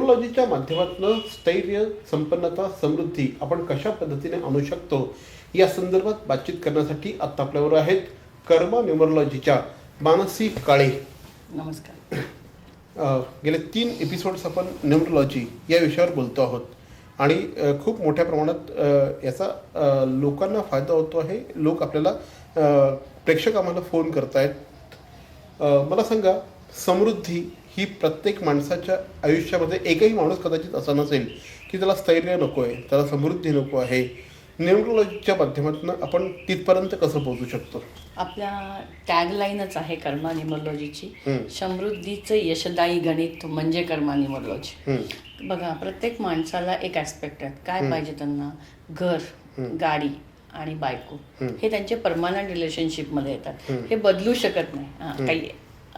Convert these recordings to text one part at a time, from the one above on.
न्यूमरोलॉजीच्या माध्यमातून स्थैर्य, संपन्नता, समृद्धी आपण कशा पद्धतीने आणू शकतो या संदर्भात बातचीत करण्यासाठी आता आपल्यावर आहेत कर्मा न्यूमरोलॉजीच्या मानसी काळे. नमस्कार. गेले 3 एपिसोड्स आपण न्यूमरोलॉजी या विषयावर बोलतो आहोत आणि खूप मोठ्या प्रमाणात याचा लोकांना फायदा होतो आहे. लोक आपल्याला प्रेक्षक आम्हाला फोन करतायत. मला सांगा, समृद्धी ही प्रत्येक माणसाच्या आयुष्यामध्ये एकही माणूस कदाचित असा नसेल की त्याला स्थैर्य नको आहे, त्याला समृद्धी नको आहे. न्यूमरोलॉजीच्या माध्यमातून आपण तिथपर्यंत कसं पोहोचू शकतो? आपल्या टॅगलाईनच आहे कर्मा न्यूमरोलॉजीची, समृद्धीचं यशदायी गणित म्हणजे कर्मा न्यूमरोलॉजी. बघा, प्रत्येक माणसाला एक ॲस्पेक्ट आहेत. काय पाहिजे त्यांना? घर, गाडी आणि बायको. हे त्यांचे परमनंट रिलेशनशिपमध्ये येतात. हे बदलू शकत नाही. काही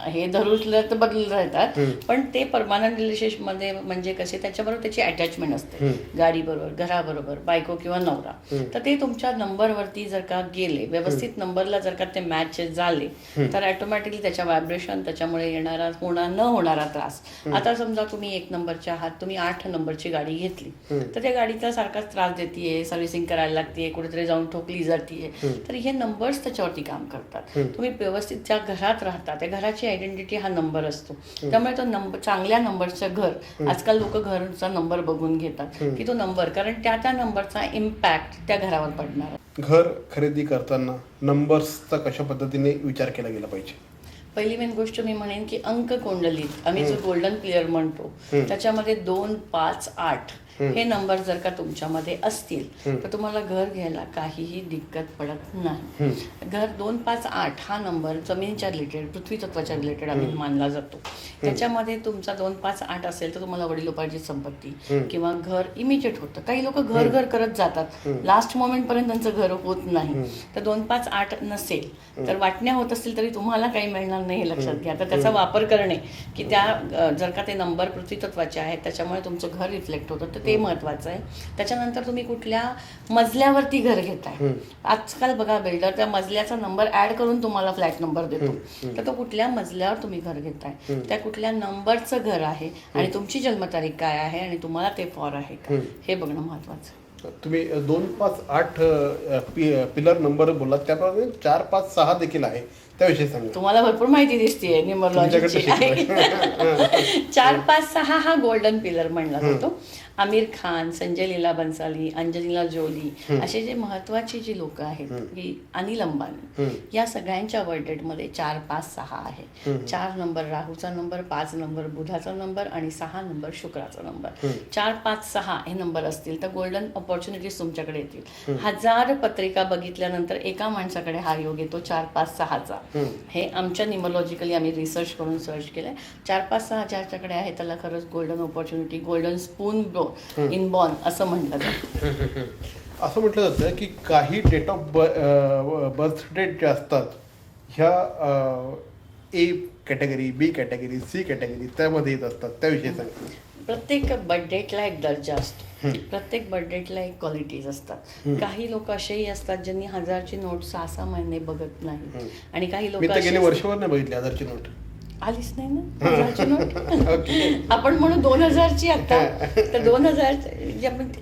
हे धरूसलं तर बदलत राहतात, पण ते परमनंट रिलेशनशिपमध्ये म्हणजे कसे त्याच्याबरोबर त्याची अटॅचमेंट असते. गाडीबरोबर, घराबरोबर, बायको किंवा नवरा. तर ते तुमच्या नंबरवरती जर का गेले, व्यवस्थित नंबरला जर का ते मॅच झाले तर ऑटोमॅटिकली त्याच्या व्हायब्रेशन, त्याच्यामुळे येणारा न होणारा त्रास. आता समजा तुम्ही 1 नंबरच्या आहात, तुम्ही 8 नंबरची गाडी घेतली तर त्या गाडीचा सारखाच त्रास देतीये, सर्व्हिसिंग करायला लागते, कुठेतरी जाऊन ठोकली जातीये. तर हे नंबर्स त्याच्यावरती काम करतात. तुम्ही व्यवस्थित ज्या घरात राहता त्या घराची आयडेंटिटी हा नंबर असतो. त्यामुळे तो नंबर, चांगल्या नंबरचं घर, आजकाल लोक घरचा नंबर बघून घेतात की तो नंबर, कारण त्या नंबरचा इम्पॅक्ट त्या घरावर पडणार. घर खरेदी करताना नंबर्सचा कशा पद्धतीने विचार केला गेला पाहिजे? पहिली मेन गोष्ट मी म्हणेन की अंक कुंडलीत आम्ही जो गोल्डन प्लेअर म्हणतो त्याच्यामध्ये 2, 5, 8 हे नंबर जर का तुमच्यामध्ये असतील तर तुम्हाला घर घ्यायला काहीही दिक्कत पडत नाही. घर 2, 5, 8 हा नंबर जमिनीच्या रिलेटेड, पृथ्वी तत्वाच्या रिलेटेड आम्ही मानला जातो. त्याच्यामध्ये तुमचा 2, 5, 8 असेल तर तुम्हाला वडिलोपार्जित संपत्ती किंवा घर इमिजिएट होतं. काही लोक घर करत जातात, लास्ट मोमेंट पर्यंत त्यांचं घर होत नाही. तर 2, 5, 8 नसेल तर वाटण्या होत असतील तरी तुम्हाला काही मिळणार नाही, हे लक्षात घ्या. तर त्याचा वापर करणे की त्या जर का ते नंबर पृथ्वी तत्वाचे आहेत त्याच्यामुळे तुमचं घर रिफ्लेक्ट होतं, तर ते महत्वाचं आहे. त्याच्यानंतर तुम्ही कुठल्या मजल्यावरती घर घेताय. आजकाल बघा, बिल्डर त्या मजल्याचा नंबर ऍड करून तुम्हाला फ्लॅट नंबर देतो. तर तो कुठल्या मजल्यावर तुम्ही घर घेताय, त्या कुठल्या नंबरचं घर आहे आणि तुमची जन्मतारीख काय आहे आणि तुम्हाला ते फॉर आहे का, हे बघणं महत्वाचं. तुम्ही 2, 5, 8 पिलर नंबर बोललात, त्याप्रमाणे 4, 5, 6 देखील आहे, त्याविषयी सांगा. तुम्हाला भरपूर माहिती दिसतीये न्यूमरोलॉजीची. 4, 5, 6 हा गोल्डन पिलर म्हणला जातो. आमिर खान, संजय लीला बन्साली, अंजलिना जोली असे जे महत्वाची जी लोक आहेत, की अनिल अंबानी, या सगळ्यांच्या बर्थडेटमध्ये 4, 5, 6 आहे. 4 नंबर राहूचा नंबर, 5 नंबर बुधाचा नंबर आणि 6 नंबर शुक्राचा नंबर. 4, 5, 6 हे नंबर असतील तर गोल्डन ऑपॉर्च्युनिटीज तुमच्याकडे येतील. 1000 पत्रिका बघितल्यानंतर एका माणसाकडे हा योग येतो 4, 5, 6चा. हे आमच्या न्यूमरोलॉजिकली आम्ही रिसर्च करून सर्च केलंय. 4, 5, 6 ज्याच्याकडे आहे त्याला खरंच golden opportunity, golden spoon inborn असं म्हटलं जातं. असं म्हटलं जातं की काही डेट ऑफ बर्थ डेट जे असतात ह्या ए कॅटेगरी, बी कॅटेगरी, सी कॅटेगरी त्यामध्ये येत असतात, त्याविषयी सांगा. प्रत्येक बर्थडेटला एक दर्जा असतो, प्रत्येक बर्थडेटला एक क्वालिटीज असतात. काही लोक असेही असतात ज्यांनी 1000ची नोट 6 महिने बघत नाही, आणि काही लोक गेले वर्षभर नाही बघितली 1000ची नोट, आलीच नाही ना 1000ची नोट. आपण म्हणू 2000ची आता, तर 2000.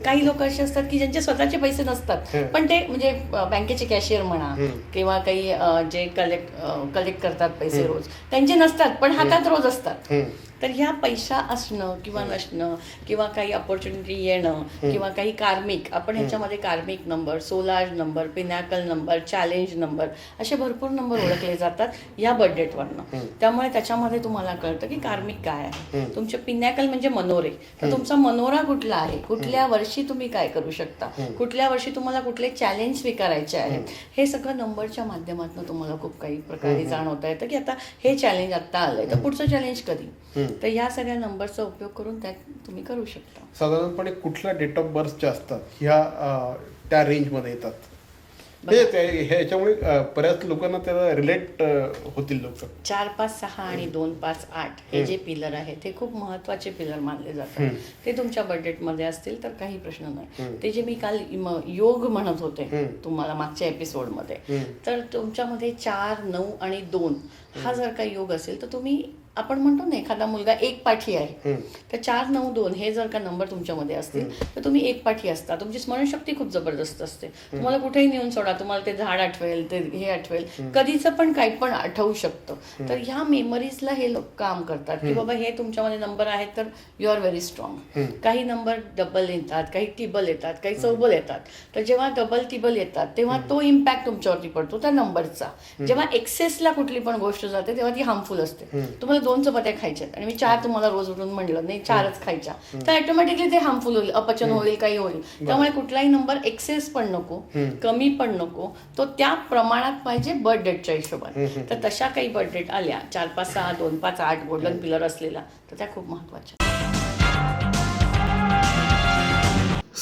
काही लोक असे असतात की ज्यांचे स्वतःचे पैसे नसतात, पण ते म्हणजे बँकेचे कॅशियर म्हणा किंवा काही जे कलेक्ट करतात पैसे रोज, त्यांचे नसतात पण हातात रोज असतात. तर ह्या पैसा असणं किंवा नसणं किंवा काही अपॉर्च्युनिटी येणं किंवा काही कार्मिक, आपण ह्याच्यामध्ये कार्मिक number, solar number, pinnacle number, challenge number असे भरपूर नंबर ओळखले जातात या बर्थडेटवरनं. त्यामुळे त्याच्यामध्ये तुम्हाला कळतं की कार्मिक काय आहे. तुमचे पिनॅकल म्हणजे मनोरे, तर तुमचा मनोरा कुठला आहे, कुठल्या वर्षी तुम्ही काय करू शकता, कुठल्या वर्षी तुम्हाला कुठले चॅलेंज स्वीकारायचे आहेत, हे सगळं नंबरच्या माध्यमातून तुम्हाला खूप काही प्रकारे जाणवता येतं की आता हे चॅलेंज आत्ता आलंय तर पुढचं चॅलेंज कधी. तर ह्या सगळ्या नंबरचा उपयोग करून त्यात तुम्ही करू शकता. साधारणपणे कुठल्या डेट ऑफ बर्थ ज्या असतात ह्या त्या रेंजमध्ये येतात, ह्याच्यामुळे बऱ्याच लोकांना त्याला रिलेट होतील लोक. 4, 5, 6 आणि 2, 5, 8 हे जे पिलर आहेत ते खूप महत्वाचे पिलर मानले जातात. ते तुमच्या बजेटमध्ये असतील तर काही प्रश्न नाही. ते जे मी काल योग म्हणत होते तुम्हाला मागच्या एपिसोडमध्ये, तर तुमच्यामध्ये 4, 9 आणि 2 हा जर का योग असेल तर तुम्ही आपण म्हणतो ना एखादा मुलगा एक पाठी आहे तर 4, 9, 2 हे जर का नंबर तुमच्यामध्ये असतील तर तुम्ही एक पाठी असता. तुमची स्मरणशक्ती खूप जबरदस्त असते. तुम्हाला कुठेही नेऊन सोडा, तुम्हाला ते झाड आठवेल, ते हे आठवेल, कधीचं पण काही पण आठवू शकतं. तर ह्या मेमरीजला हे लोक काम करतात की बाबा हे तुमच्यामध्ये नंबर आहेत तर यू आर व्हेरी स्ट्रॉंग. काही नंबर डबल येतात, काही टिबल येतात, काही चौबल येतात. तर जेव्हा डबल टिबल येतात तेव्हा तो इम्पॅक्ट तुमच्यावरती पडतो त्या नंबरचा. जेव्हा एक्सेसला कुठली पण गोष्ट जाते तेव्हा ती हार्मफुल असते. तुम्हाला 2 चपात्या खायच्यात आणि मी 4 तुम्हाला रोज उठून म्हटलं नाही 4च खायच्या, तर ऑटोमॅटिकली ते हार्मफुल होईल, अपचन होईल, काही होईल. त्यामुळे कुठलाही नंबर एक्सेस पण नको, कमी पण नको, तो त्या प्रमाणात पाहिजे बर्थ डेटच्या हिशोबाने. तर तशा काही बर्थ डेट आल्या 4, 5, 6, 2, 5, 8 गोल्डन पिलर असलेला तर त्या खूप महत्वाच्या.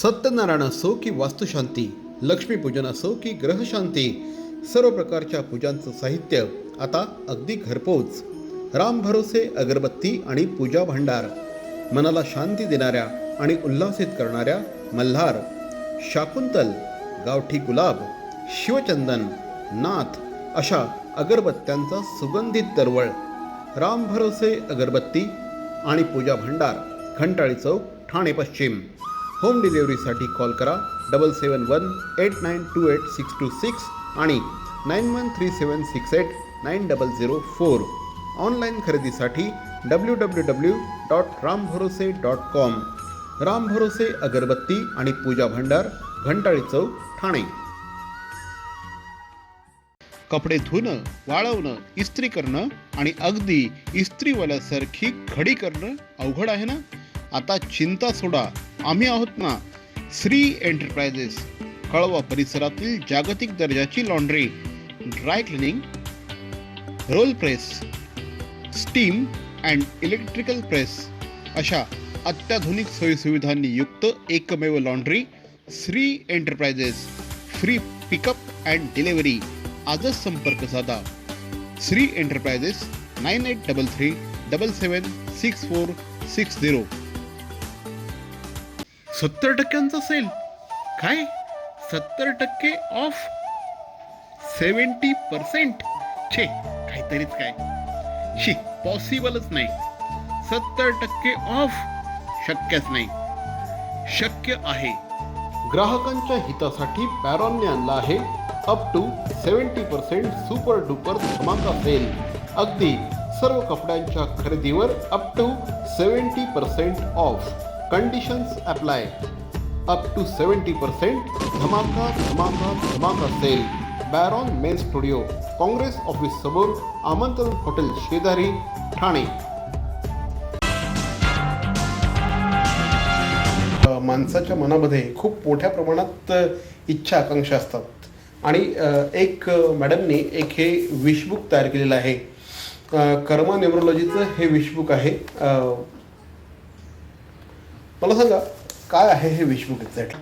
सत्यनारायण असो की वास्तुशांती, लक्ष्मीपूजन असो की ग्रहशांती, सर्व प्रकारच्या पूजांचं साहित्य आता अगदी घरपोच. राम भरोसे अगरबत्ती आणि पूजा भांडार. मनाला शांती देणाऱ्या आणि उल्हासित करणाऱ्या मल्हार, शाकुंतल, गावठी गुलाब, शिवचंदन, नाथ अशा अगरबत्त्यांचा सुगंधित दरवळ. राम भरोसे अगरबत्ती आणि पूजा भांडार, घंटाळी चौक, ठाणे पश्चिम. होम डिलिव्हरीसाठी कॉल करा 7718928626 आणि 9137689004. ऑनलाईन खरेदीसाठी www.rambhorose.com. राम भरोसे अगरबत्ती आणि पूजा भांडार, घंटाळी चौक, ठाणे. कपडे धुणं, वाळवणं, इस्त्री करणं आणि अगदी इस्त्रीवाल्यासारखी घडी करणं अवघड आहे ना? आता चिंता सोडा, आम्ही आहोत ना. श्री एंटरप्राइजेस, कळवा परिसरातील जागतिक दर्जाची laundry, dry cleaning, role press, steam and electrical press अशा अत्याधुनिक सोयीसुविधांनी युक्त एकमेव laundry Shri enterprises. Free pickup and delivery. आजच संपर्क साधा. श्री एंटरप्राइजेस 9833776460. 70% सेल. काय 70% ऑफ? 70%? छे, काहीतरीच काय. शी, पॉसिबलच नाही. 70% ऑफ शक्यच नाही. शक्य आहे. ग्राहकांच्या हितासाठी पॅरॉनने आणला आहे अप टू 70% सुपर डुपर धमाका सेल. अगदी सर्व कपड्यांच्या खरेदीवर up to 70% off. Conditions apply. Up to 70% धमाका धमाका धमाका sale. Baron men studio, Congress office समोर, आमंत्रण हॉटेल शेजारी, ठाणे. माणसाच्या मनामध्ये खूप मोठ्या प्रमाणात इच्छा आकांक्षा असतात आणि एक मॅडमने एक हे विशबुक तयार केलेलं आहे. कर्मा न्यूमरोलॉजीचं हे विशबुक आहे. मला सांगा काय आहे हे विशबुक एक्झॅक्टली?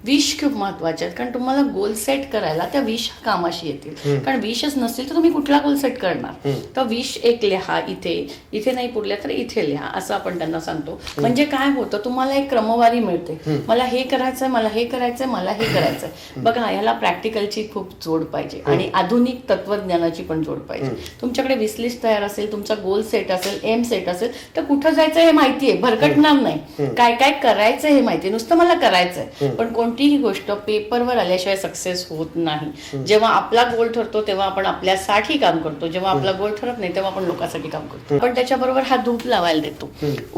विश खूप महत्वाचे आहेत कारण तुम्हाला गोल सेट करायला त्या विश कामाशी येतील. कारण विशच नसतील तर तुम्ही कुठला गोल सेट करणार? तर विश एक लिहा, इथे नाही पुरल्या तर इथे लिहा, असं आपण त्यांना सांगतो. म्हणजे काय होतं, तुम्हाला एक क्रमवारी मिळते. मला हे करायचंय, मला हे करायचंय, मला हे करायचंय. बघा, ह्याला प्रॅक्टिकलची खूप जोड पाहिजे आणि आधुनिक तत्वज्ञानाची पण जोड पाहिजे. तुमच्याकडे विश लिस्ट तयार असेल, तुमचा गोल सेट असेल, एम सेट असेल, तर कुठं जायचं हे माहितीये, भरकटणार नाही. काय काय करायचं हे माहितीये, नुसतं मला करायचंय. पण कोणतीही गोष्ट पेपरवर आल्याशिवाय सक्सेस होत नाही. जेव्हा आपला गोल ठरतो तेव्हा आपण आपल्यासाठी काम करतो. जेव्हा आपला गोल ठरत नाही तेव्हा आपण लोकांसाठी काम करतो. पण त्याच्याबरोबर हा धूप लावायला देतो.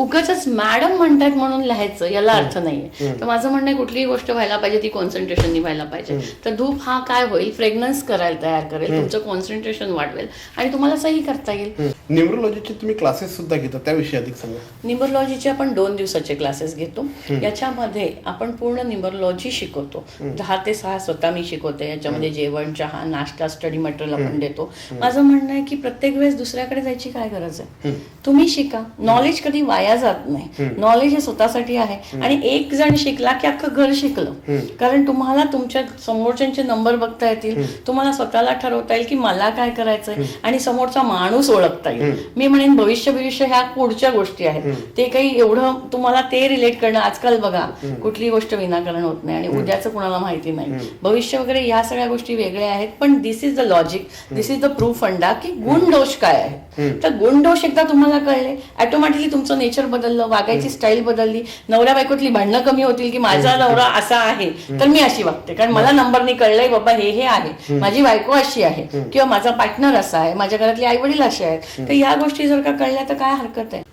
उगाचच मॅडम म्हणतात म्हणून लिहायचं याला अर्थ नाहीये. तर माझं म्हणणं आहे, कुठलीही गोष्ट व्हायला पाहिजे ती कॉन्सन्ट्रेशननी व्हायला पाहिजे. तर धूप हा काय होईल, फ्रेग्रन्स करायला तयार करेल, तुमचं कॉन्सन्ट्रेशन वाढवेल आणि तुम्हाला सही करता येईल. न्यूमरोलॉजीचे तुम्ही क्लासेस सुद्धा घेता, त्याविषयी अधिक सांगा. न्यूमरोलॉजीचे आपण 2 दिवसाचे क्लासेस घेतो. याच्यामध्ये आपण पूर्ण न्यूमरोलॉजी शिकवतो. 10 ते 6 स्वतः मी शिकवते. याच्यामध्ये जेवण, चहा, नाश्ता, स्टडी मटेरियल आपण देतो. माझं म्हणणं आहे की प्रत्येक वेळेस दुसऱ्याकडे जायची काय गरज आहे. तुम्ही शिका. नॉलेज कधी वाया जात नाही. नॉलेज हे स्वतःसाठी आहे आणि एक जण शिकला की अख्खं घर शिकलं. कारण तुम्हाला तुमच्या समोरच्यांचे नंबर बघता येतील, तुम्हाला स्वतःला ठरवता येईल की मला काय करायचंय आणि समोरचा माणूस ओळखता येईल. आहे. मी म्हणेन भविष्य ह्या पुढच्या गोष्टी आहेत. ते काही एवढं तुम्हाला ते रिलेट करणं, आजकाल बघा कुठली गोष्ट विनाकारण होत नाही आणि उद्याचं कुणाला माहिती नाही. भविष्य वगैरे ह्या सगळ्या गोष्टी वेगळ्या आहेत, पण this is the logic, this is the proof फंडा की गुण दोष काय आहे. तर गुण दोष एकदा तुम्हाला कळले, ऑटोमॅटिकली तुमचं नेचर बदललं, वागायची स्टाईल बदलली, नवऱ्या बायकोतली भांडणं कमी होतील की माझा नवरा असा आहे तर मी अशी वागते, कारण मला नंबरनी कळलंय बाबा हे आहे, माझी बायको अशी आहे किंवा माझा पार्टनर असा आहे, माझ्या घरातले आई वडील असे आहेत. तर या गोष्टी जर का कळल्या तर काय हरकत आहे.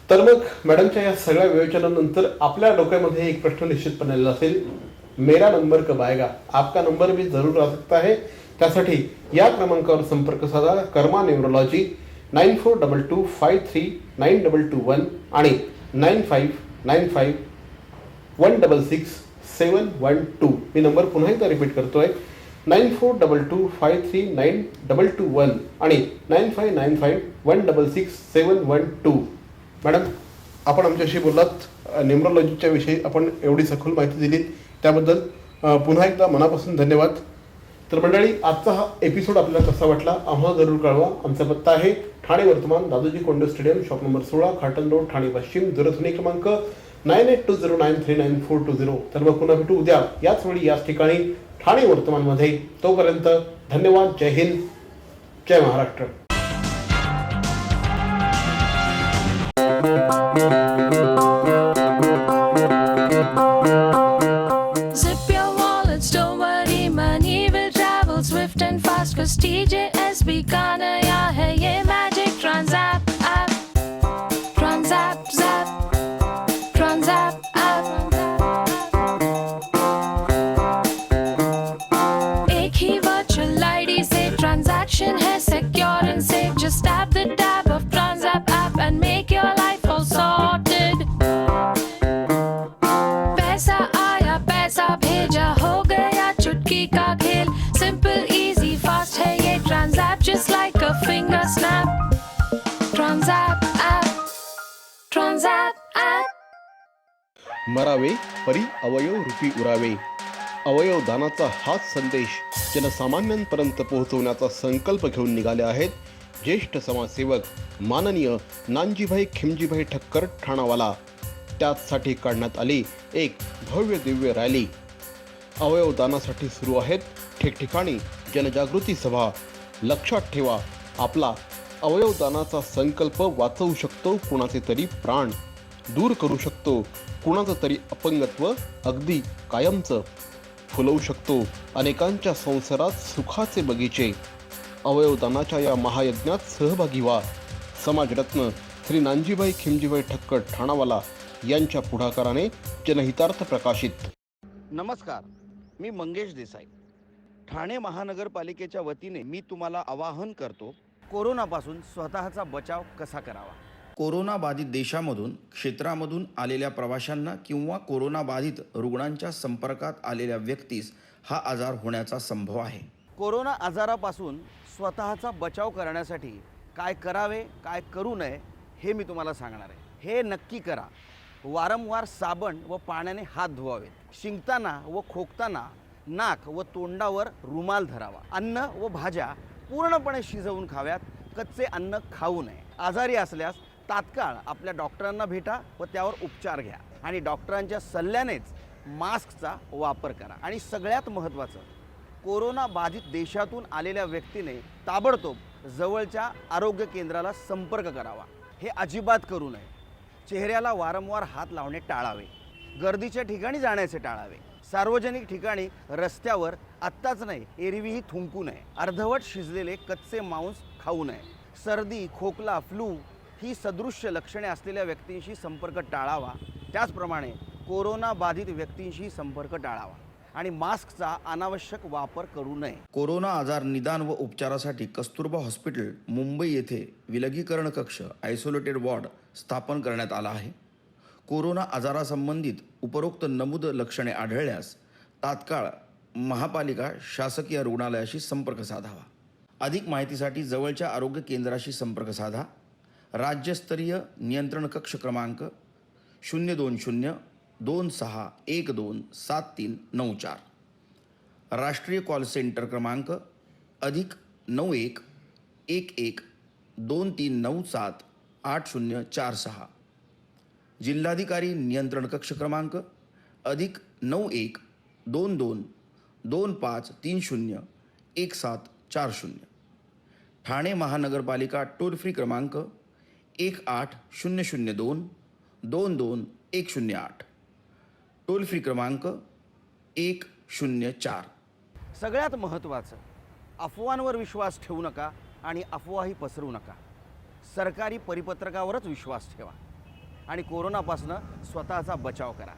तर मग मॅडमच्या या सगळ्या विवेचनानंतर आपल्या डोक्यामध्ये एक प्रश्न निश्चितपणे आलेला असेल, मेरा नंबर कब आएगा, आपका नंबर भी जरूर आ सकता है. त्यासाठी या क्रमांकावर संपर्क साधा, कर्मा न्यूरोलॉजी 9422539221 आणि 9595166712. मी नंबर पुन्हा एकदा रिपीट करतोय, 9422539221 आणि 9595166712. मॅडम, आपण आमच्याशी बोललात, न्यूमरोलॉजीच्या विषयी आपण एवढी सखोल माहिती दिली त्याबद्दल पुन्हा एकदा मनापासून धन्यवाद. तर मंडळी, आजचा हा एपिसोड आपल्याला कसा वाटला आम्हाला जरूर कळवा. आमचा पत्ता आहे ठाणे वर्तमान, Dadoji Konde stadium, shop number 16, Khatan road, Thane पश्चिम. दूरध्वनी क्रमांक 9820939420. तर मग पुन्हा भेटू उद्या याच वेळी याच ठिकाणी ठाणे वर्तमानमध्ये. तोपर्यंत धन्यवाद. जय हिंद, जय Maharashtra. Zip your wallets, don't worry, money will travel swift and fast. Cause TJSB का नया है ये Magic Transapp app. Transapp, zap, Transapp app. एक ही virtual ID से transaction है secure and safe. Just tap the tab of Transapp app and make your life all sorted. पैसा आया पैसा भेजा हो गया चुटकी का खेल. Simple, easy, fast है ये Transapp, just like a finger snap. Transapp app. Transapp app. मरावे परी अवयव रूपी उरावे. अवयव दानाचा हाच संदेश जनसामान्यांपर्यंत पोहोचवण्याचा संकल्प घेऊन निघाले आहेत ज्येष्ठ समाजसेवक माननीय नानजीभाई खिमजीभाई ठक्कर ठाणावाला. त्याचसाठी काढण्यात आली एक भव्य दिव्य रॅली. अवयवदानासाठी सुरू आहेत ठिकठिकाणी जनजागृती सभा. लक्षात ठेवा, आपला अवयवदानाचा संकल्प वाचवू शकतो कुणाचे तरी प्राण, दूर करू शकतो कुणाचं तरी अपंगत्व अगदी कायमचं, फुलवू शकतो अनेकांच्या संसारात सुखाचे बगीचे. अवयवदानाच्या या महायज्ञात सहभागी व्हा. समाजरत्न श्री नानजीभाई खिमजीभाई ठक्कर ठाणावाला यांच्या पुढाकाराने जनहितार्थ प्रकाशित. नमस्कार, मी मंगेश देसाई. ठाणे महानगरपालिकेच्या वतीने मी तुम्हाला आवाहन करतो, कोरोनापासून स्वतःचा बचाव कसा करावा. कोरोनाबाधित देशामधून क्षेत्रामधून आलेल्या प्रवाशांना किंवा कोरोनाबाधित रुग्णांच्या संपर्कात आलेल्या व्यक्तीस हा आजार होण्याचा संभव आहे. कोरोना आजारापासून स्वतःचा बचाव करण्यासाठी काय करावे काय करू नये हे मी तुम्हाला सांगणार आहे. हे नक्की करा, वारंवार साबण व पाण्याने हात धुवावेत. शिंकताना व खोकताना नाक व तोंडावर रुमाल धरावा. अन्न व भाज्या पूर्णपणे शिजवून खाव्यात. कच्चे अन्न खाऊ नये. आजारी असल्यास तात्काळ आपल्या डॉक्टरांना भेटा व त्यावर उपचार घ्या आणि डॉक्टरांच्या सल्ल्यानेच मास्कचा वापर करा. आणि सगळ्यात महत्त्वाचं, कोरोना बाधित देशातून आलेल्या व्यक्तीने ताबडतोब जवळच्या आरोग्य केंद्राला संपर्क करावा. हे अजिबात करू नये. चेहऱ्याला वारंवार हात लावणे टाळावे. गर्दीच्या ठिकाणी जाण्याचे टाळावे. सार्वजनिक ठिकाणी रस्त्यावर आत्ताच नाही एरवीही थुंकू नये. अर्धवट शिजलेले कच्चे मांस खाऊ नये. सर्दी, खोकला, फ्लू ही सदृश्य लक्षणे असलेल्या व्यक्तींशी संपर्क टाळावा. त्याचप्रमाणे कोरोना बाधित व्यक्तींशी संपर्क टाळावा आणि मास्कचा अनावश्यक वापर करू नये. कोरोना आजार निदान व उपचारासाठी कस्तुरबा हॉस्पिटल मुंबई येथे विलगीकरण कक्ष आयसोलेटेड वॉर्ड स्थापन करण्यात आला आहे. कोरोना आजारासंबंधित उपरोक्त नमूद लक्षणे आढळल्यास तात्काळ महापालिका शासकीय रुग्णालयाशी संपर्क साधावा. अधिक माहितीसाठी जवळच्या आरोग्य केंद्राशी संपर्क साधा. राज्यस्तरीय नियंत्रण कक्ष क्रमांक 02026127394. राष्ट्रीय कॉल सेंटर क्रमांक +91 11 23978046. जिल्हाधिकारी नियंत्रण कक्ष क्रमांक +912225301740. ठाणे महानगरपालिका टोल फ्री क्रमांक 18002222108. टोल फ्री क्रमांक 104. सगळ्यात महत्त्वाचं, अफवांवर विश्वास ठेवू नका आणि अफवाही पसरवू नका. सरकारी परिपत्रकावरच विश्वास ठेवा आणि कोरोनापासून स्वतःचा बचाव करा.